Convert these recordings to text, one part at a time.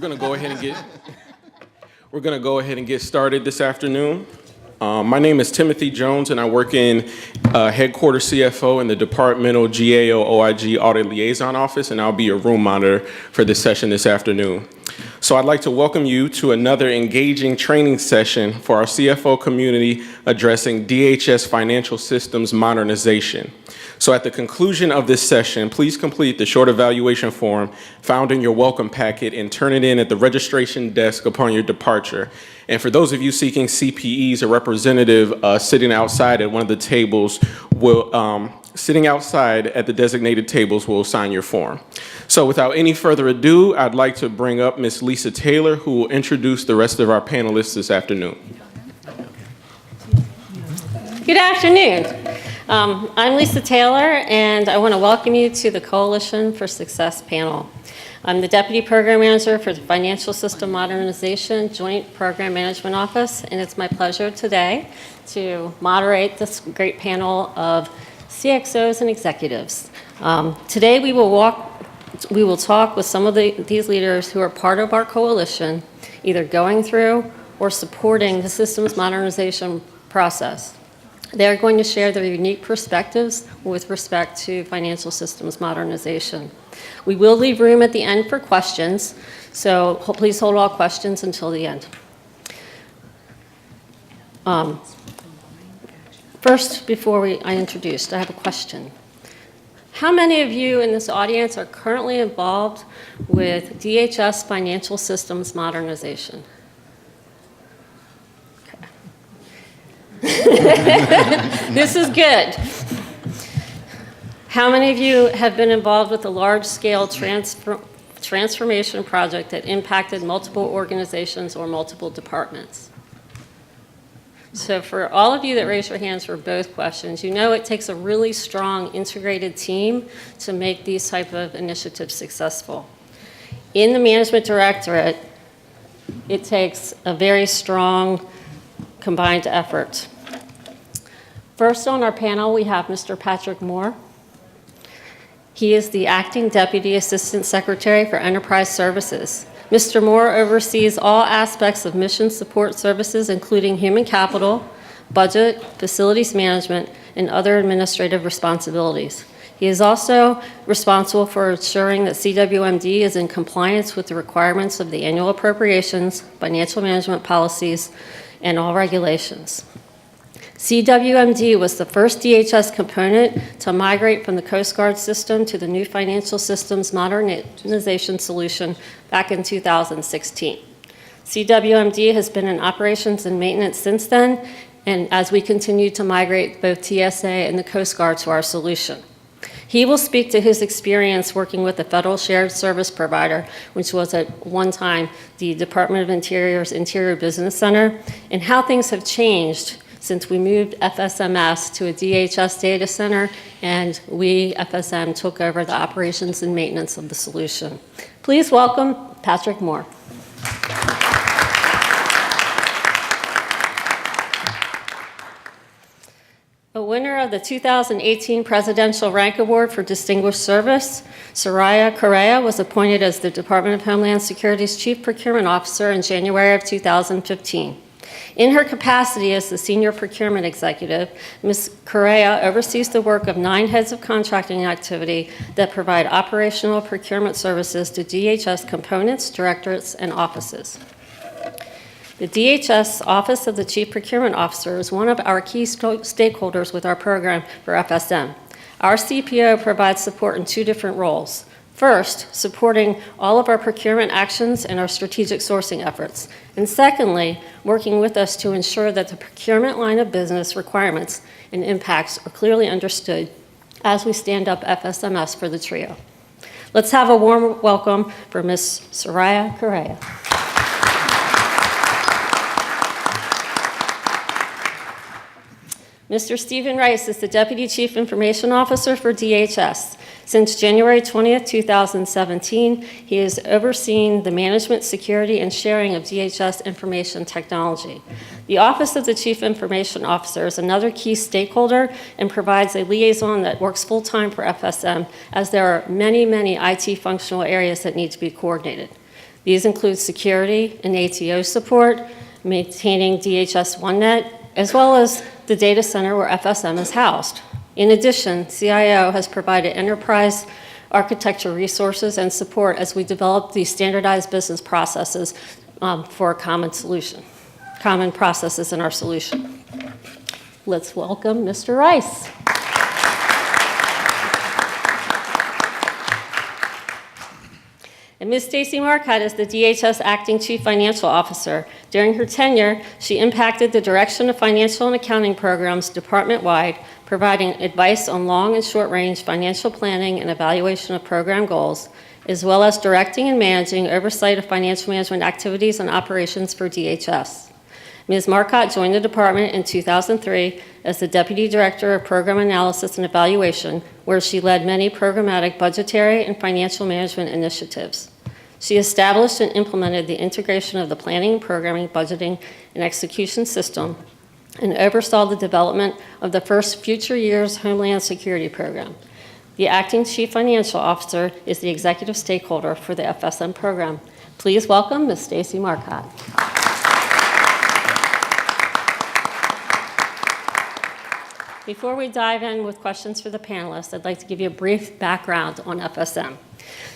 going to go ahead and get started this afternoon. My name is Timothy Jones, and I work in headquarters CFO in the departmental GAO OIG Audit Liaison Office, and I'll be your room monitor for this session this afternoon. So I'd like to welcome you to another engaging training session for our CFO community addressing DHS financial systems modernization. So at the conclusion of this session, please complete the short evaluation form found in your welcome packet and turn it in at the registration desk upon your departure. And for those of you seeking CPEs, a representative sitting outside at one of the tables will, sitting outside at the designated tables will sign your form. So without any further ado, I'd like to bring up Ms. Lisa Taylor, who will introduce the rest of our panelists this afternoon. Good afternoon. I'm Lisa Taylor, and I want to welcome you to the Coalition for Success panel. I'm the Deputy Program Manager for the Financial System Modernization Joint Program Management Office, and it's my pleasure today to moderate this great panel of CXOs and executives. Today we will talk with some of these leaders who are part of our coalition, either going through or supporting the systems modernization process. They're going to share their unique perspectives with respect to financial systems modernization. We will leave room at the end for questions, so please hold all questions until the end. First, before I introduce, I have a question. How many of you in this audience are currently involved with DHS financial systems modernization? This is good. How many of you have been involved with a large-scale transformation project that impacted multiple organizations or multiple departments? So for all of you that raise your hands for both questions, you know it takes a really strong integrated team to make these type of initiatives successful. In the Management Directorate, it takes a very strong combined effort. First on our panel, we have Mr. Patrick Moore. He is the Acting Deputy Assistant Secretary for Enterprise Services. Mr. Moore oversees all aspects of mission support services, including human capital, budget, facilities management, and other administrative responsibilities. He is also responsible for ensuring that CWMD is in compliance with the requirements of the annual appropriations, financial management policies, and all regulations. CWMD was the first DHS component to migrate from the Coast Guard system to the new financial systems modernization solution back in 2016. CWMD has been in operations and maintenance since then, and as we continue to migrate both TSA and the Coast Guard to our solution. He will speak to his experience working with the Federal Shared Service Provider, which was at one time the Department of Interior's Interior Business Center, and how things have changed since we moved FSMS to a DHS data center, and we, FSM, took over the operations and maintenance of the solution. Please welcome Patrick Moore. A winner of the 2018 Presidential Rank Award for Distinguished Service, Soraya Correa was appointed as the Department of Homeland Security's Chief Procurement Officer in January of 2015. In her capacity as the Senior Procurement Executive, Ms. Correa oversees the work of 9 heads of contracting activity that provide operational procurement services to DHS components, directorates, and offices. The DHS Office of the Chief Procurement Officer is one of our key stakeholders with our program for FSM. Our CPO provides support in 2 different roles. First, supporting all of our procurement actions and our strategic sourcing efforts. And secondly, working with us to ensure that the procurement line of business requirements and impacts are clearly understood as we stand up FSMS for the trio. Let's have a warm welcome for Ms. Soraya Correa. Mr. Stephen Rice is the Deputy Chief Information Officer for DHS. Since January 20th, 2017, he has overseen the management, security, and sharing of DHS information technology. The Office of the Chief Information Officer is another key stakeholder and provides a liaison that works full-time for FSM, as there are many, many IT functional areas that need to be coordinated. These include security and ATO support, maintaining DHS OneNet, as well as the data center where FSM is housed. In addition, CIO has provided enterprise architecture resources and support as we develop these standardized business processes for a common solution, common processes in our solution. Let's welcome Mr. Rice. And Ms. Stacy Marcotte is the DHS Acting Chief Financial Officer. During her tenure, she impacted the direction of financial and accounting programs department-wide, providing advice on long and short-range financial planning and evaluation of program goals, as well as directing and managing oversight of financial management activities and operations for DHS. Ms. Marcotte joined the department in 2003 as the Deputy Director of Program Analysis and Evaluation, where she led many programmatic budgetary and financial management initiatives. She established and implemented the integration of the planning, programming, budgeting, and execution system, and oversaw the development of the first Future Years Homeland Security Program. The Acting Chief Financial Officer is the executive stakeholder for the FSM program. Please welcome Ms. Stacy Marcotte. Before we dive in with questions for the panelists, I'd like to give you a brief background on FSM.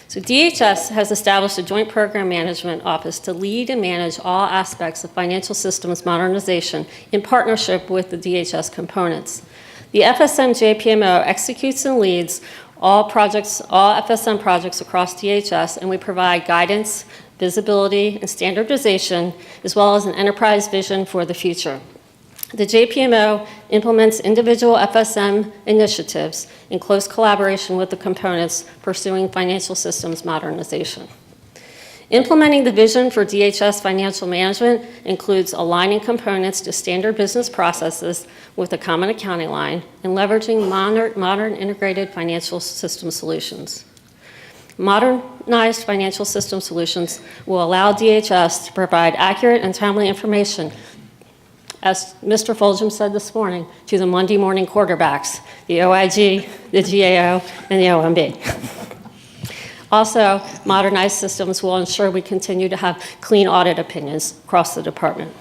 So DHS has established a joint program management office to lead and manage all aspects of financial systems modernization in partnership with the DHS components. The FSM JPMO executes and leads all FSM projects across DHS, and we provide guidance, visibility, and standardization, as well as an enterprise vision for the future. The JPMO implements individual FSM initiatives in close collaboration with the components pursuing financial systems modernization. Implementing the vision for DHS financial management includes aligning components to standard business processes with a common accounting line and leveraging modern integrated financial system solutions. Modernized financial system solutions will allow DHS to provide accurate and timely information, as Mr. Fulgham said this morning, to the Monday morning quarterbacks, the OIG, the GAO, and the OMB. Also, modernized systems will ensure we continue to have clean audit opinions across the department.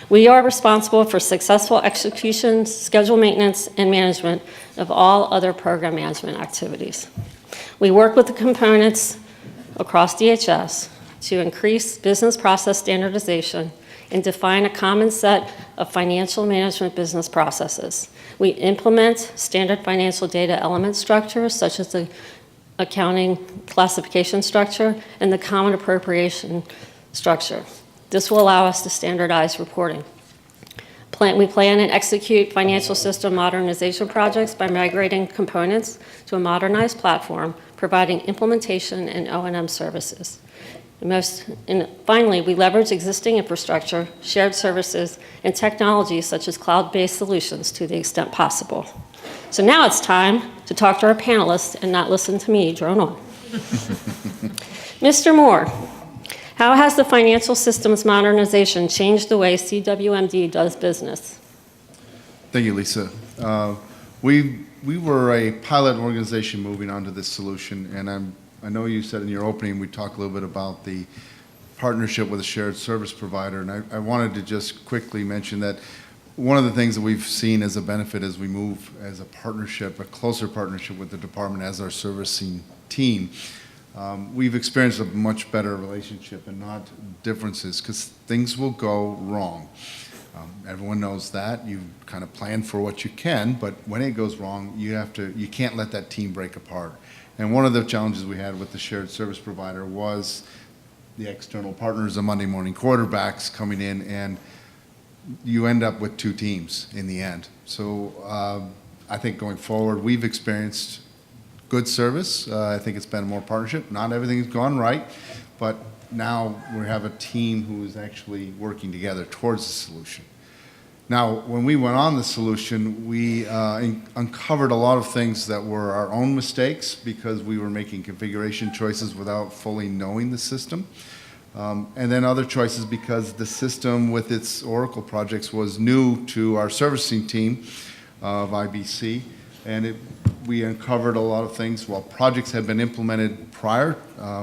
We are responsible for successful execution, schedule maintenance, and management of all other program management activities. We work with the components across DHS to increase business process standardization and define a common set of financial management business processes. We implement standard financial data element structures, such as the accounting classification structure and the common appropriation structure. This will allow us to standardize reporting. We plan and execute financial system modernization projects by migrating components to a modernized platform, providing implementation and O&M services. And finally, we leverage existing infrastructure, shared services, and technologies such as cloud-based solutions to the extent possible. So now it's time to talk to our panelists and not listen to me drone on. Mr. Moore, how has the financial systems modernization changed the way CWMD does business? Thank you, Lisa. We were a pilot organization moving on to this solution, and I know you said in your opening we talked a little bit about the partnership with a shared service provider, and I wanted to just quickly mention that one of the things that we've seen as a benefit as we move as a partnership, a closer partnership with the department as our servicing team, we've experienced a much better relationship and not differences, because things will go wrong. Everyone knows that. You kind of plan for what you can, but when it goes wrong, you can't let that team break apart. And one of the challenges we had with the shared service provider was the external partners, the Monday morning quarterbacks coming in, and you end up with two teams in the end. So I think going forward, we've experienced good service. I think it's been more partnership. Not everything's gone right, but now we have a team who is actually working together towards the solution. Now, when we went on the solution, we uncovered a lot of things that were our own mistakes because we were making configuration choices without fully knowing the system. And then other choices because the system with its Oracle projects was new to our servicing team of IBC. And we uncovered a lot of things. While projects had been implemented prior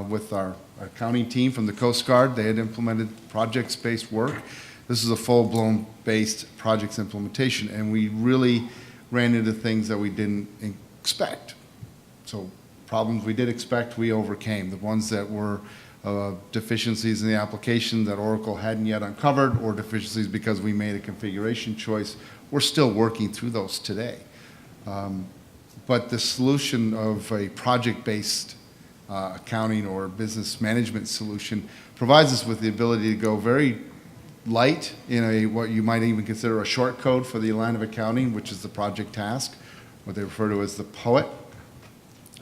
with our accounting team from the Coast Guard. They had implemented projects-based work. This is a full-blown based projects implementation, and we really ran into things that we didn't expect. So problems we did expect, we overcame. The ones that were deficiencies in the application that Oracle hadn't yet uncovered, or deficiencies because we made a configuration choice, we're still working through those today. But the solution of a project-based accounting or business management solution provides us with the ability to go very light in a what you might even consider a short code for the line of accounting, which is the project task, what they refer to as the POET.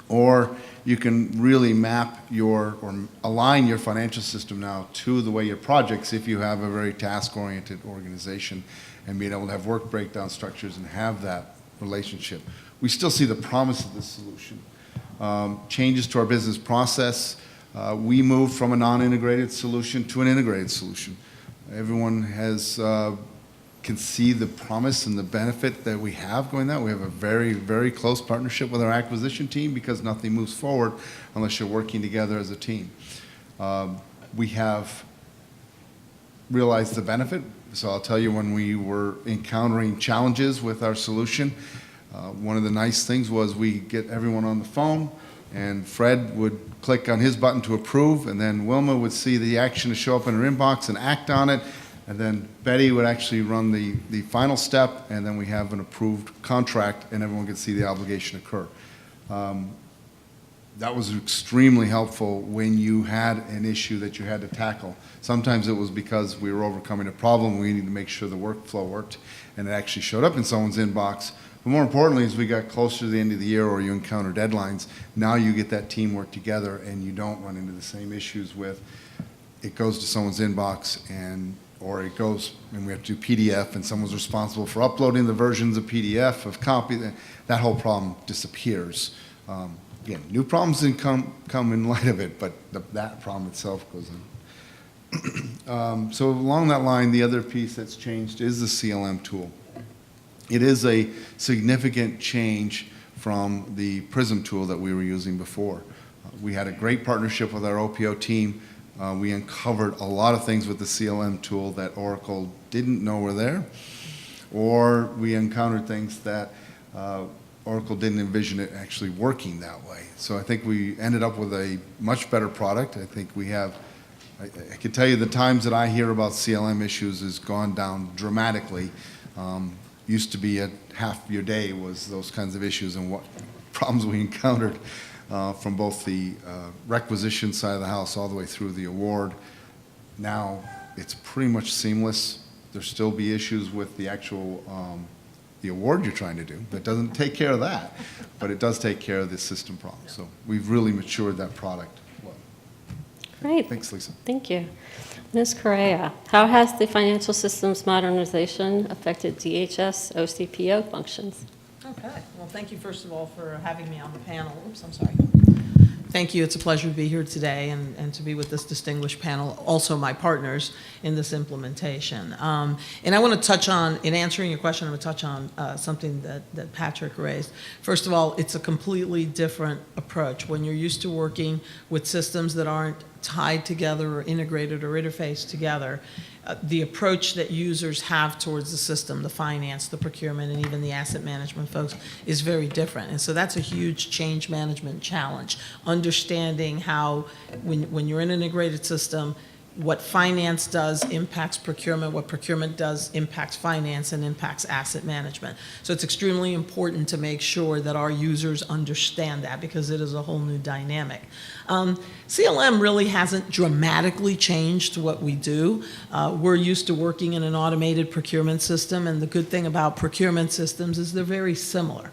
Or you can really map or align your financial system now to the way your projects, if you have a very task-oriented organization, and being able to have work breakdown structures and have that relationship. We still see the promise of this solution. Changes to our business process. We moved from a non-integrated solution to an integrated solution. Everyone can see the promise and the benefit that we have going that. We have a very, very close partnership with our acquisition team because nothing moves forward unless you're working together as a team. We have realized the benefit. So I'll tell you, when we were encountering challenges with our solution, one of the nice things was we get everyone on the phone, and Fred would click on his button to approve, and then Wilma would see the action to show up in her inbox and act on it, and then Betty would actually run the final step, and then we have an approved contract, and everyone could see the obligation occur. That was extremely helpful when you had an issue that you had to tackle. Sometimes it was because we were overcoming a problem, we needed to make sure the workflow worked, and it actually showed up in someone's inbox. But more importantly, as we got closer to the end of the year or you encounter deadlines, now you get that teamwork together and you don't run into the same issues with it goes to someone's inbox or it goes and we have to do PDF and someone's responsible for uploading the versions of PDF of copy. That whole problem disappears. Again, new problems didn't come in light of it, but that problem itself goes in. So along that line, the other piece that's changed is the CLM tool. It is a significant change from the PRISM tool that we were using before. We had a great partnership with our OPO team. We uncovered a lot of things with the CLM tool that Oracle didn't know were there, or we encountered things that Oracle didn't envision it actually working that way. So I think we ended up with a much better product. I think we have, I can tell you the times that I hear about CLM issues has gone down dramatically. Used to be half your day was those kinds of issues and what problems we encountered from both the requisition side of the house all the way through the award. Now it's pretty much seamless. There'll still be issues with the actual the award you're trying to do. That doesn't take care of that, but it does take care of the system problem. So we've really matured that product. Great. Thanks, Lisa. Thank you. Ms. Correa, how has the financial systems modernization affected DHS OCPO functions? Okay. Well, thank you, first of all, for having me on the panel. Oops, I'm sorry. Thank you. It's a pleasure to be here today and to be with this distinguished panel, also my partners in this implementation. And I want to touch on, in answering your question, I'm going to touch on something that Patrick raised. First of all, it's a completely different approach. When you're used to working with systems that aren't tied together or integrated or interfaced together, the approach that users have towards the system, the finance, the procurement, and even the asset management folks is very different. And so that's a huge change management challenge. Understanding how, when you're in an integrated system, what finance does impacts procurement, what procurement does impacts finance and impacts asset management. So it's extremely important to make sure that our users understand that because it is a whole new dynamic. CLM really hasn't dramatically changed what we do. We're used to working in an automated procurement system, and the good thing about procurement systems is they're very similar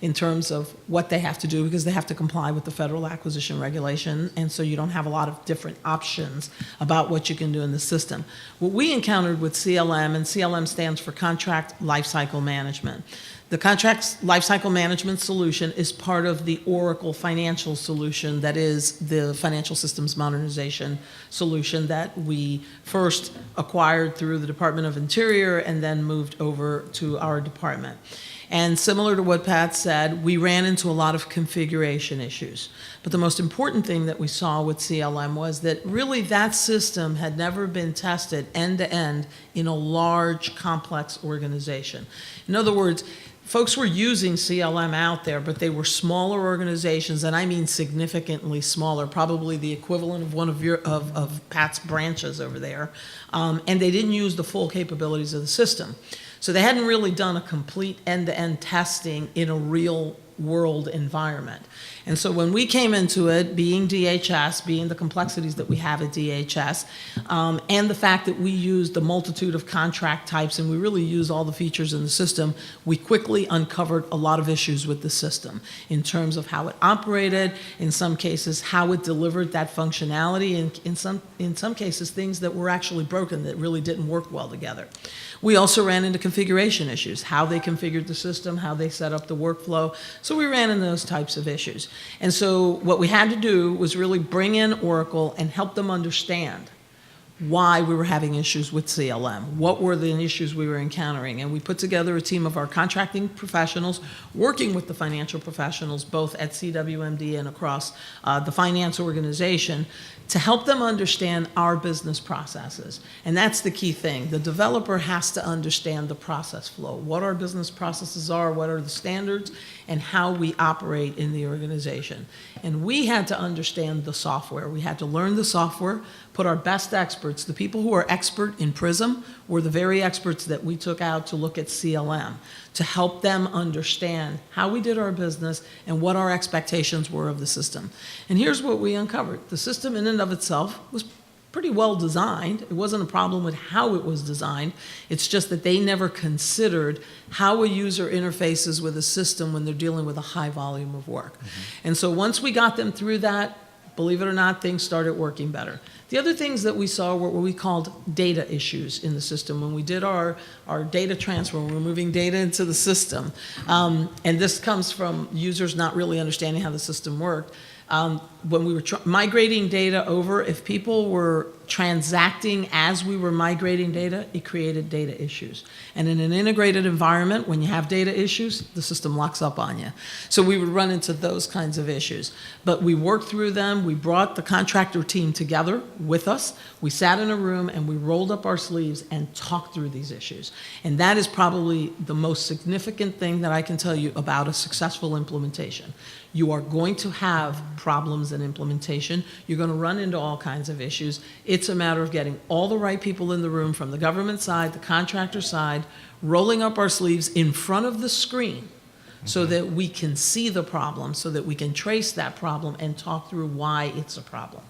in terms of what they have to do because they have to comply with the federal acquisition regulation, and so you don't have a lot of different options about what you can do in the system. What we encountered with CLM, and CLM stands for Contract Lifecycle Management. The Contract Lifecycle Management solution is part of the Oracle financial solution that is the Financial Systems Modernization solution that we first acquired through the Department of Interior and then moved over to our department. And similar to what Pat said, we ran into a lot of configuration issues. But the most important thing that we saw with CLM was that really that system had never been tested end-to-end in a large, complex organization. In other words, folks were using CLM out there, but they were smaller organizations, and I mean significantly smaller, probably the equivalent of one of Pat's branches over there, and they didn't use the full capabilities of the system. So they hadn't really done a complete end-to-end testing in a real-world environment. And so when we came into it, being DHS, being the complexities that we have at DHS, and the fact that we used the multitude of contract types and we really use all the features in the system, we quickly uncovered a lot of issues with the system in terms of how it operated, in some cases how it delivered that functionality, and in some cases things that were actually broken that really didn't work well together. We also ran into configuration issues, how they configured the system, how they set up the workflow. So we ran into those types of issues. And so what we had to do was really bring in Oracle and help them understand why we were having issues with CLM. What were the issues we were encountering? And we put together a team of our contracting professionals working with the financial professionals, both at CWMD and across the finance organization, to help them understand our business processes. And that's the key thing. The developer has to understand the process flow, what our business processes are, what are the standards, and how we operate in the organization. And we had to understand the software. We had to learn the software, put our best experts, the people who are expert in PRISM were the very experts that we took out to look at CLM, to help them understand how we did our business and what our expectations were of the system. And here's what we uncovered. The system in and of itself was pretty well designed. It wasn't a problem with how it was designed. It's just that they never considered how a user interfaces with a system when they're dealing with a high volume of work. And so once we got them through that, believe it or not, things started working better. The other things that we saw were what we called data issues in the system. When we did our data transfer, when we were moving data into the system, and this comes from users not really understanding how the system worked, when we were migrating data over, if people were transacting as we were migrating data, it created data issues. And in an integrated environment, when you have data issues, the system locks up on you. So we would run into those kinds of issues. But we worked through them. We brought the contractor team together with us. We sat in a room and we rolled up our sleeves and talked through these issues. And that is probably the most significant thing that I can tell you about a successful implementation. You are going to have problems in implementation. You're going to run into all kinds of issues. It's a matter of getting all the right people in the room from the government side, the contractor side, rolling up our sleeves in front of the screen so that we can see the problem, so that we can trace that problem and talk through why it's a problem.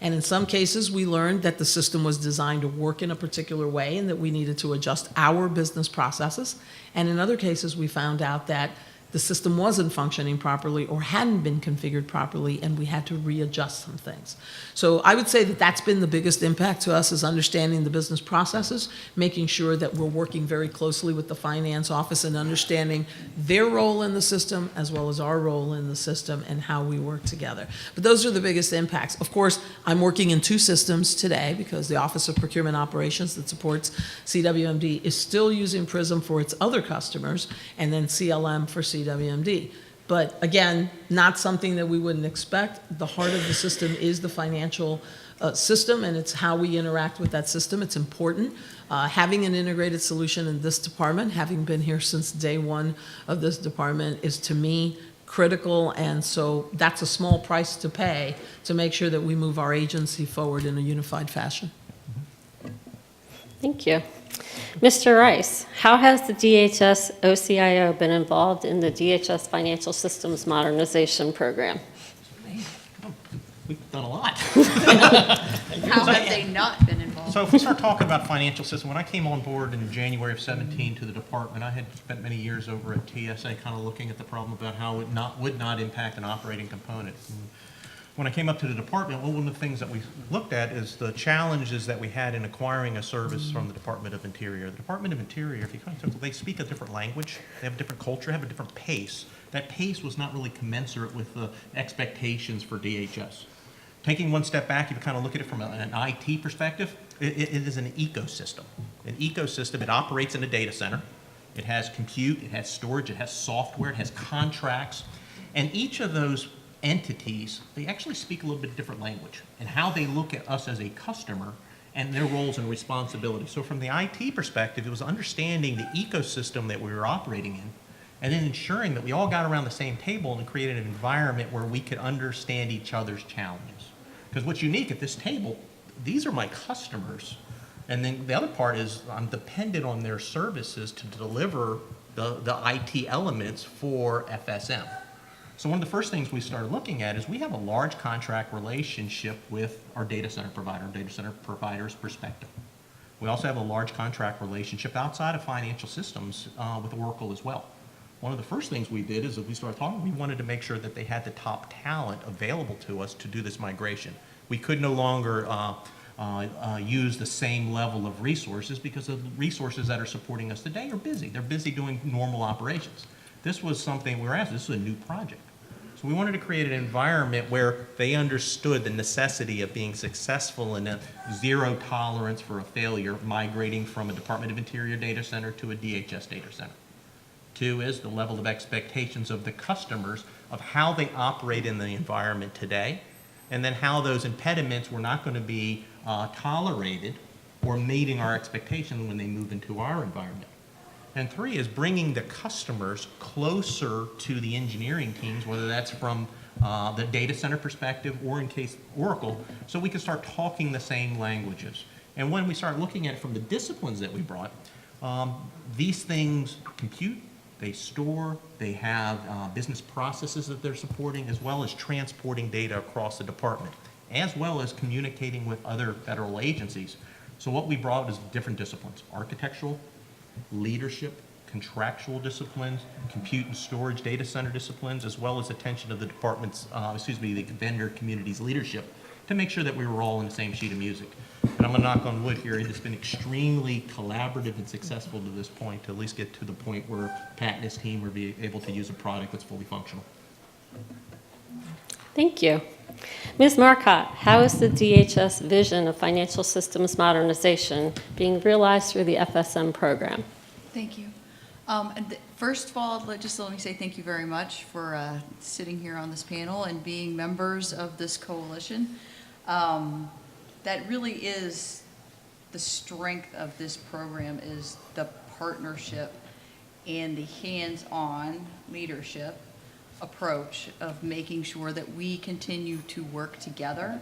And in some cases, we learned that the system was designed to work in a particular way and that we needed to adjust our business processes. And in other cases, we found out that the system wasn't functioning properly or hadn't been configured properly, and we had to readjust some things. So I would say that that's been the biggest impact to us, is understanding the business processes, making sure that we're working very closely with the finance office and understanding their role in the system as well as our role in the system and how we work together. But those are the biggest impacts. Of course, I'm working in two systems today because the Office of Procurement Operations that supports CWMD is still using PRISM for its other customers, and then CLM for CWMD. But again, not something that we wouldn't expect. The heart of the system is the financial system, and it's how we interact with that system. It's important. Having an integrated solution in this department, having been here since day one of this department, is to me critical, and so that's a small price to pay to make sure that we move our agency forward in a unified fashion. Thank you. Mr. Rice, how has the DHS OCIO been involved in the DHS Financial Systems Modernization Program? We've done a lot. How have they not been involved? So if we start talking about financial system, when I came on board in January of 17 to the department, I had spent many years over at TSA kind of looking at the problem about how it would not impact an operating component. And when I came up to the department, one of the things that we looked at is the challenges that we had in acquiring a service from the Department of Interior. The Department of Interior, if you kind of they speak a different language, they have a different culture, they have a different pace. That pace was not really commensurate with the expectations for DHS. Taking one step back, if you kind of look at it from an IT perspective, it is an ecosystem. An ecosystem, it operates in a data center. It has compute, it has storage, it has software, it has contracts. And each of those entities, they actually speak a little bit different language and how they look at us as a customer and their roles and responsibilities. So from the IT perspective, it was understanding the ecosystem that we were operating in and then ensuring that we all got around the same table and created an environment where we could understand each other's challenges. Because what's unique at this table, these are my customers. And then the other part is I'm dependent on their services to deliver the IT elements for FSM. So one of the first things we started looking at is we have a large contract relationship with our data center provider's perspective. We also have a large contract relationship outside of financial systems with Oracle as well. One of the first things we did is that we started talking, we wanted to make sure that they had the top talent available to us to do this migration. We could no longer use the same level of resources because the resources that are supporting us today are busy. They're busy doing normal operations. This was something we were asked, this was a new project. So we wanted to create an environment where they understood the necessity of being successful in a zero tolerance for a failure, migrating from a Department of Interior data center to a DHS data center. Two is the level of expectations of the customers of how they operate in the environment today, and then how those impediments were not going to be tolerated or meeting our expectations when they move into our environment. And three is bringing the customers closer to the engineering teams, whether that's from the data center perspective or in case Oracle, so we can start talking the same languages. And when we start looking at it from the disciplines that we brought, these things compute, they store, they have business processes that they're supporting, as well as transporting data across the department, as well as communicating with other federal agencies. So what we brought is different disciplines: architectural, leadership, contractual disciplines, compute and storage data center disciplines, as well as attention of the department's, the vendor community's leadership to make sure that we were all on the same sheet of music. And I'm gonna knock on wood here, it's been extremely collaborative and successful to this point, to at least get to the point where Pat and his team will be able to use a product that's fully functional. Thank you. Ms. Marcotte, how is the DHS vision of financial systems modernization being realized through the FSM program? Thank you. First of all, just let me say thank you very much for sitting here on this panel and being members of this coalition. That really is the strength of this program, is the partnership and the hands-on leadership approach of making sure that we continue to work together,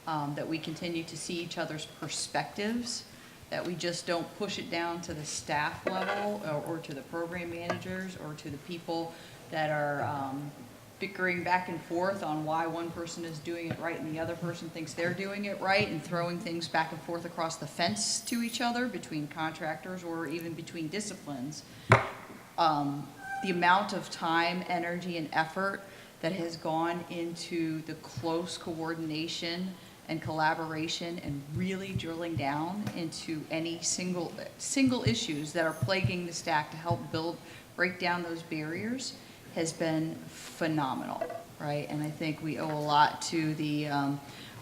that we continue to see each other's perspectives, that we just don't push it down to the staff level or to the program managers or to the people that are bickering back and forth on why one person is doing it right and the other person thinks they're doing it right, and throwing things back and forth across the fence to each other between contractors or even between disciplines. The amount of time, energy, and effort that has gone into the close coordination and collaboration and really drilling down into any single issues that are plaguing the staff to help break down those barriers has been phenomenal, right? And I think we owe a lot to the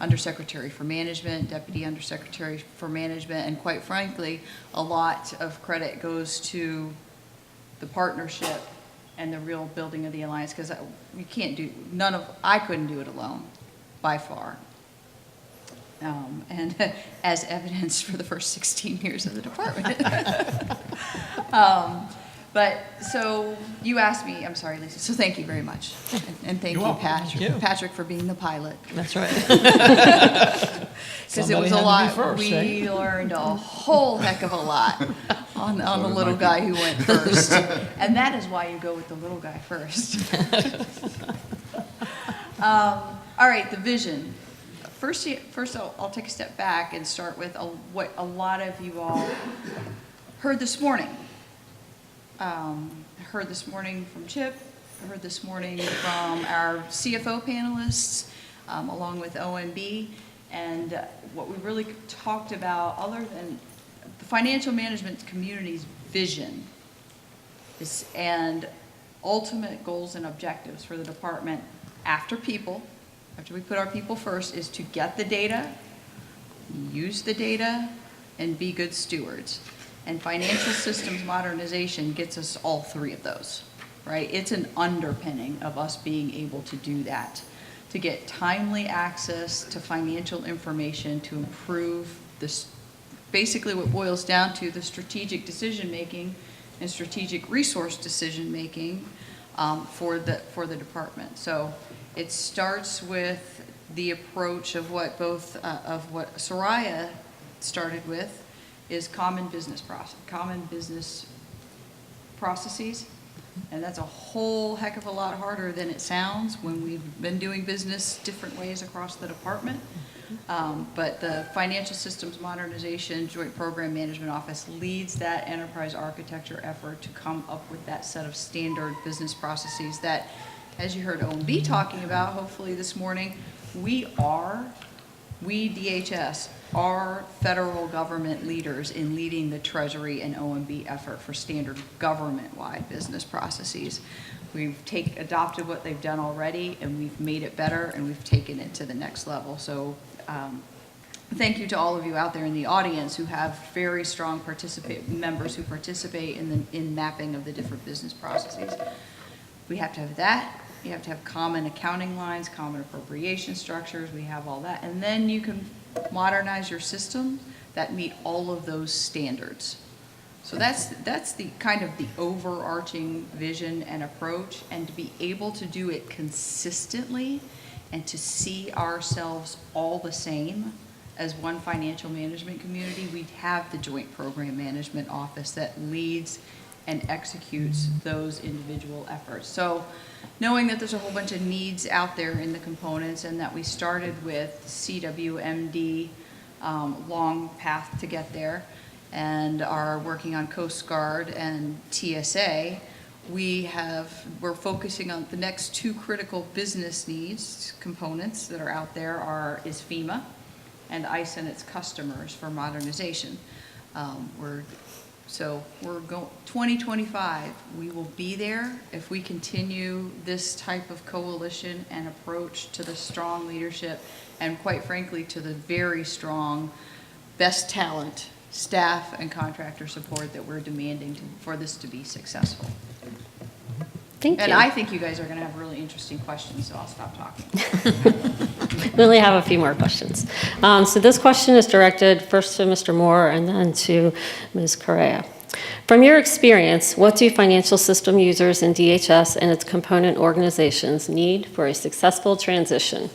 Undersecretary for Management, Deputy Undersecretary for Management, and quite frankly, a lot of credit goes to the partnership and the real building of the alliance, because we can't do, I couldn't do it alone, by far. And as evidenced for the first 16 years of the department. But so you asked me, I'm sorry, Lisa, so thank you very much. And thank you, Patrick, for being the pilot. That's right. Because it was a lot. We learned a whole heck of a lot on the little guy who went first. And that is why you go with the little guy first. All right, the vision. First I'll take a step back and start with what a lot of you all heard this morning. Heard this morning from Chip, heard this morning from our CFO panelists, along with OMB, and what we really talked about, other than the financial management community's vision and ultimate goals and objectives for the department after we put our people first, is to get the data, use the data, and be good stewards. And financial systems modernization gets us all three of those, right? It's an underpinning of us being able to do that, to get timely access to financial information to improve this, basically what boils down to the strategic decision-making and strategic resource decision-making for the department. So it starts with the approach of what what Soraya started with, is common business processes. And that's a whole heck of a lot harder than it sounds when we've been doing business different ways across the department. But the Financial Systems Modernization Joint Program Management Office leads that enterprise architecture effort to come up with that set of standard business processes that, as you heard OMB talking about, hopefully this morning, we DHS are federal government leaders in leading the Treasury and OMB effort for standard government-wide business processes. We've adopted what they've done already, and we've made it better, and we've taken it to the next level. So thank you to all of you out there in the audience who have very strong members who participate in mapping of the different business processes. We have to have that. You have to have common accounting lines, common appropriation structures. We have all that. And then you can modernize your systems that meet all of those standards. So that's the kind of the overarching vision and approach, and to be able to do it consistently and to see ourselves all the same as one financial management community. We have the Joint Program Management Office that leads and executes those individual efforts. So knowing that there's a whole bunch of needs out there in the components, and that we started with CWMD, long path to get there, and are working on Coast Guard and TSA, we're focusing on the next two critical business needs components that are out there is FEMA and ICE and its customers for modernization. So we're going 2025, we will be there if we continue this type of coalition and approach to the strong leadership and, quite frankly, to the very strong best talent, staff and contractor support that we're demanding for this to be successful. Thank you. And I think you guys are going to have really interesting questions, so I'll stop talking. We only have a few more questions. So this question is directed first to Mr. Moore and then to Ms. Correa. From your experience, what do financial system users in DHS and its component organizations need for a successful transition?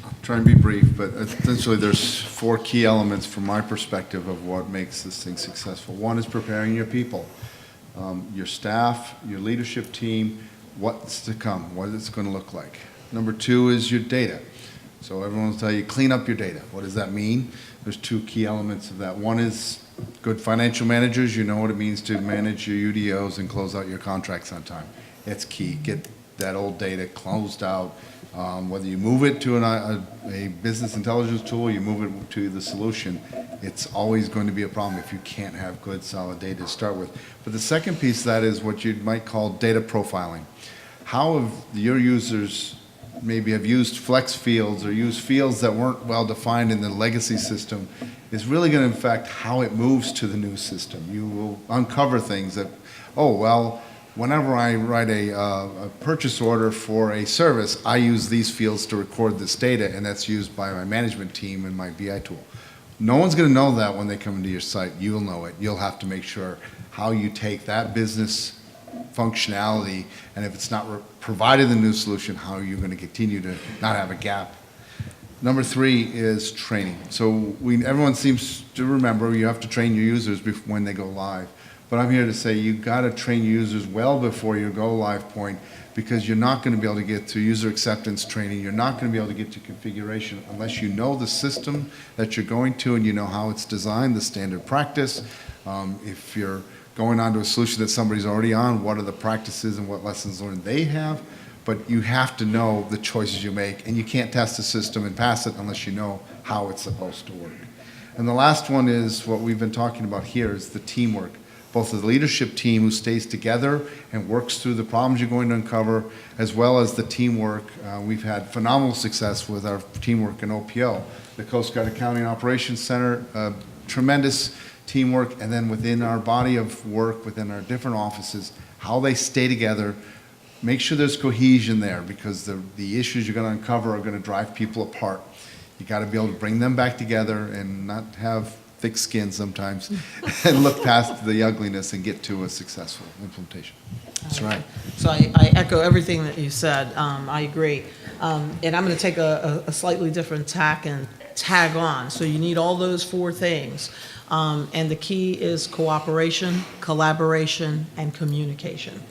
I'll try and be brief, but essentially there's 4 key elements from my perspective of what makes this thing successful. One is preparing your people, your staff, your leadership team, what's to come, what it's going to look like. Number 2 is your data. So everyone will tell you, clean up your data. What does that mean? There's 2 key elements of that. One is good financial managers. You know what it means to manage your UDOs and close out your contracts on time. It's key. Get that old data closed out. Whether you move it to a business intelligence tool, you move it to the solution, it's always going to be a problem if you can't have good, solid data to start with. But the second piece of that is what you might call data profiling. How have your users maybe have used flex fields or used fields that weren't well defined in the legacy system is really going to affect how it moves to the new system. You will uncover things that, oh, well, whenever I write a purchase order for a service, I use these fields to record this data, and that's used by my management team and my BI tool. No one's going to know that when they come into your site. You'll know it. You'll have to make sure how you take that business functionality, and if it's not provided the new solution, how you're going to continue to not have a gap. Number 3 is training. So everyone seems to remember you have to train your users when they go live. But I'm here to say you've got to train your users well before your go live point, because you're not going to be able to get to user acceptance training. You're not going to be able to get to configuration unless you know the system that you're going to and you know how it's designed, the standard practice. If you're going on to a solution that somebody's already on, what are the practices and what lessons learned they have? But you have to know the choices you make, and you can't test the system and pass it unless you know how it's supposed to work. And the last one is what we've been talking about here, is the teamwork. Both the leadership team who stays together and works through the problems you're going to uncover, as well as the teamwork. We've had phenomenal success with our teamwork in OPO. The Coast Guard Accounting Operations Center tremendous teamwork, and then within our body of work, within our different offices, how they stay together, make sure there's cohesion there, because the issues you're going to uncover are going to drive people apart. You got to be able to bring them back together and not have thick skin sometimes, and look past the ugliness and get to a successful implementation. That's right. So I echo everything that you said. I agree. And I'm going to take a slightly different tack and tag on. So you need all those four things. And the key is cooperation, collaboration, and communication.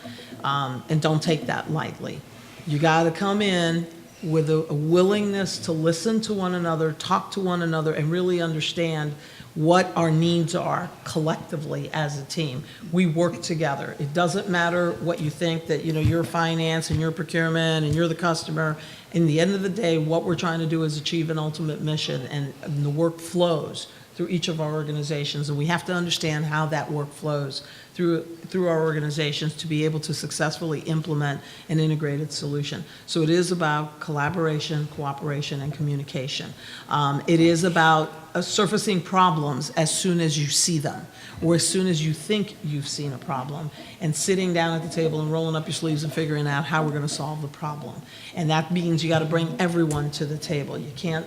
And don't take that lightly. You got to come in with a willingness to listen to one another, talk to one another, and really understand what our needs are collectively as a team. We work together. It doesn't matter what you think that, you're finance and you're procurement and you're the customer. In the end of the day, what we're trying to do is achieve an ultimate mission, and the work flows through each of our organizations, and we have to understand how that work flows through our organizations to be able to successfully implement an integrated solution. So it is about collaboration, cooperation, and communication. It is about surfacing problems as soon as you see them, or as soon as you think you've seen a problem, and sitting down at the table and rolling up your sleeves and figuring out how we're going to solve the problem. And that means you got to bring everyone to the table. You can't,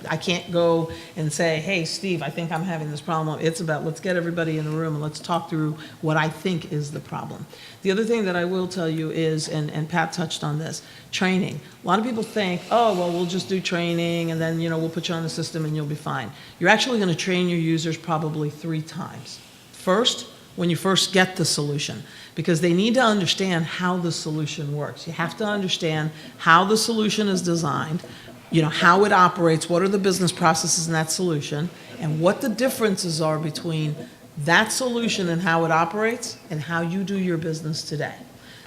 I can't go and say, hey, Steve, I think I'm having this problem. It's about, let's get everybody in the room and let's talk through what I think is the problem. The other thing that I will tell you is, and Pat touched on this, training. A lot of people think, oh, well, we'll just do training and then, we'll put you on the system and you'll be fine. You're actually going to train your users probably 3 times. First, when you first get the solution, because they need to understand how the solution works. You have to understand how the solution is designed, how it operates, what are the business processes in that solution, and what the differences are between that solution and how it operates and how you do your business today.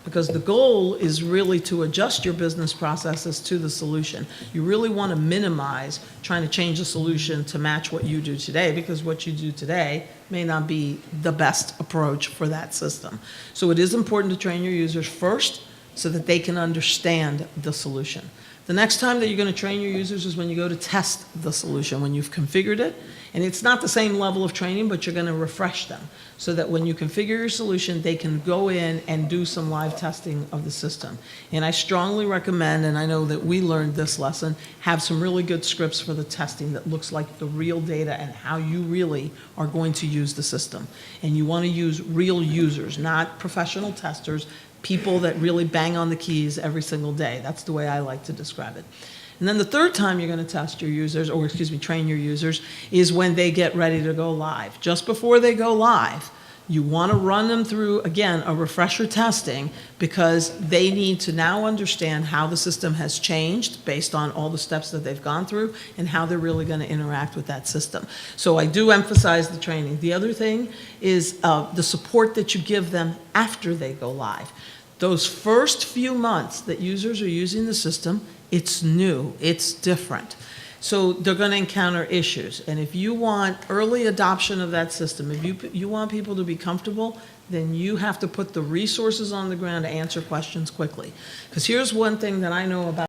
Because the goal is really to adjust your business processes to the solution. You really want to minimize trying to change the solution to match what you do today, because what you do today may not be the best approach for that system. So it is important to train your users first so that they can understand the solution. The next time that you're going to train your users is when you go to test the solution, when you've configured it. And it's not the same level of training, but you're going to refresh them so that when you configure your solution, they can go in and do some live testing of the system. And I strongly recommend, and I know that we learned this lesson, have some really good scripts for the testing that looks like the real data and how you really are going to use the system. And you want to use real users, not professional testers, people that really bang on the keys every single day. That's the way I like to describe it. And then the third time you're going to test your users, or train your users, is when they get ready to go live. Just before they go live, you want to run them through, again, a refresher testing, because they need to now understand how the system has changed based on all the steps that they've gone through and how they're really going to interact with that system. So I do emphasize the training. The other thing is the support that you give them after they go live. Those first few months that users are using the system, it's new, it's different. So they're going to encounter issues. And if you want early adoption of that system, if you want people to be comfortable, then you have to put the resources on the ground to answer questions quickly. Because here's one thing that I know about